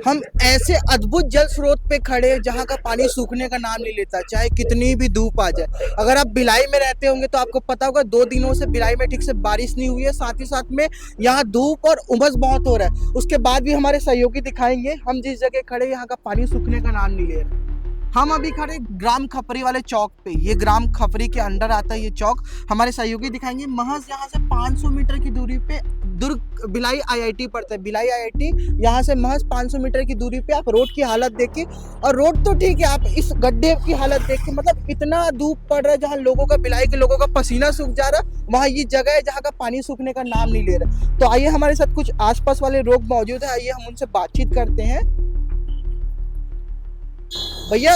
हम ऐसे अद्भुत जल स्रोत पे खड़े हैं जहाँ का पानी सूखने का नाम नहीं लेता, चाहे कितनी भी धूप आ जाए। अगर आप भिलाई में रहते होंगे तो आपको पता होगा 2 दिनों से भिलाई में ठीक से बारिश नहीं हुई है, साथ ही साथ में यहाँ धूप और उमस बहुत हो रहा है। उसके बाद भी हमारे सहयोगी दिखाएंगे हम जिस जगह खड़े यहाँ का पानी सूखने का नाम नहीं ले रहा। हम अभी खड़े ग्राम खपरी वाले चौक पे। ये ग्राम खपरी के अंडर आता है ये चौक। हमारे सहयोगी दिखाएंगे महज यहाँ से 500 मीटर की दूरी पे दुर्ग भिलाई आईआईटी पड़ता है। भिलाई आईआईटी यहाँ से महज 500 मीटर की दूरी पे। आप रोड की हालत देखिए, और रोड तो ठीक है, आप इस गड्ढे की हालत देखिए। मतलब इतना धूप पड़ रहा है, जहाँ लोगों का, भिलाई के लोगों का पसीना सूख जा रहा है, वहाँ ये जगह है जहाँ का पानी सूखने का नाम नहीं ले रहा। तो आइए, हमारे साथ कुछ आसपास वाले लोग मौजूद है, आइए हम उनसे बातचीत करते हैं। भैया,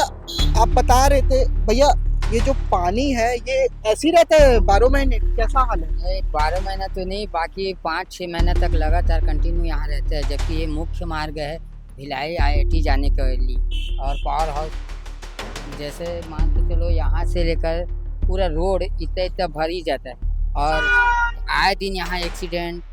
आप बता रहे थे, भैया ये जो पानी है ये ऐसे ही रहता है 12 महीने, कैसा हाल है? नहीं, 12 महीना तो नहीं, बाकी 5-6 महीने तक लगातार कंटिन्यू यहाँ रहते हैं। जबकि ये मुख्य मार्ग है भिलाई आईआईटी जाने के लिए। और पावर हाउस जैसे मान के चलो, यहाँ से लेकर पूरा रोड इतना इतना भर ही जाता है। और आए दिन यहाँ एक्सीडेंट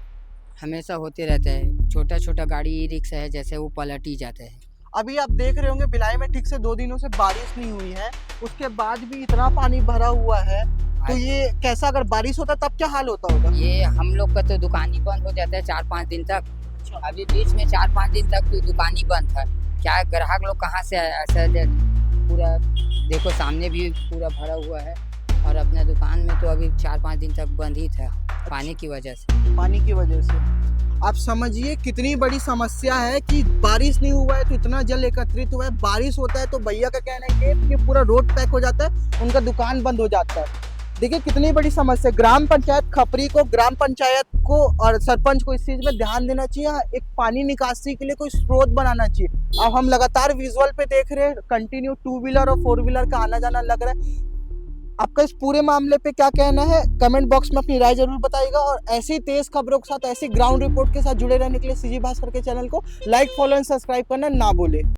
हमेशा होते रहते हैं। छोटा छोटा गाड़ी ई रिक्शा है जैसे वो पलट ही जाते हैं। अभी आप देख रहे होंगे भिलाई में ठीक से 2 दिनों से बारिश नहीं हुई है, उसके बाद भी इतना पानी भरा हुआ है। तो ये कैसा, अगर बारिश होता तब क्या हाल होता होगा? ये हम लोग का तो दुकान ही बंद हो जाता है 4-5 दिन तक। अभी बीच में 4-5 दिन तक तो दुकान ही बंद था। क्या ग्राहक लोग कहाँ से ऐसा पूरा देखो, सामने भी पूरा भरा हुआ है। और अपने दुकान में तो अभी 4-5 दिन तक बंद ही था पानी की वजह से। पानी की वजह से आप समझिए कितनी बड़ी समस्या है कि बारिश नहीं हुआ है तो इतना जल एकत्रित हुआ है। बारिश होता है तो भैया का कहना है कि पूरा रोड पैक हो जाता है, उनका दुकान बंद हो जाता है। देखिए कितनी बड़ी समस्या। ग्राम पंचायत खपरी को, ग्राम पंचायत को और सरपंच को इस चीज में ध्यान देना चाहिए। एक पानी निकासी के लिए कोई स्रोत बनाना चाहिए। अब हम लगातार विजुअल पे देख रहे हैं, कंटिन्यू 2 व्हीलर और 4 व्हीलर का आना जाना लग रहा है। आपका इस पूरे मामले पे क्या कहना है, कमेंट बॉक्स में अपनी राय जरूर बताइएगा। और ऐसी तेज खबरों के साथ, ऐसी ग्राउंड रिपोर्ट के साथ जुड़े रहने के लिए सीजी भास्कर के चैनल को लाइक, फॉलो एंड सब्सक्राइब करना ना भूले।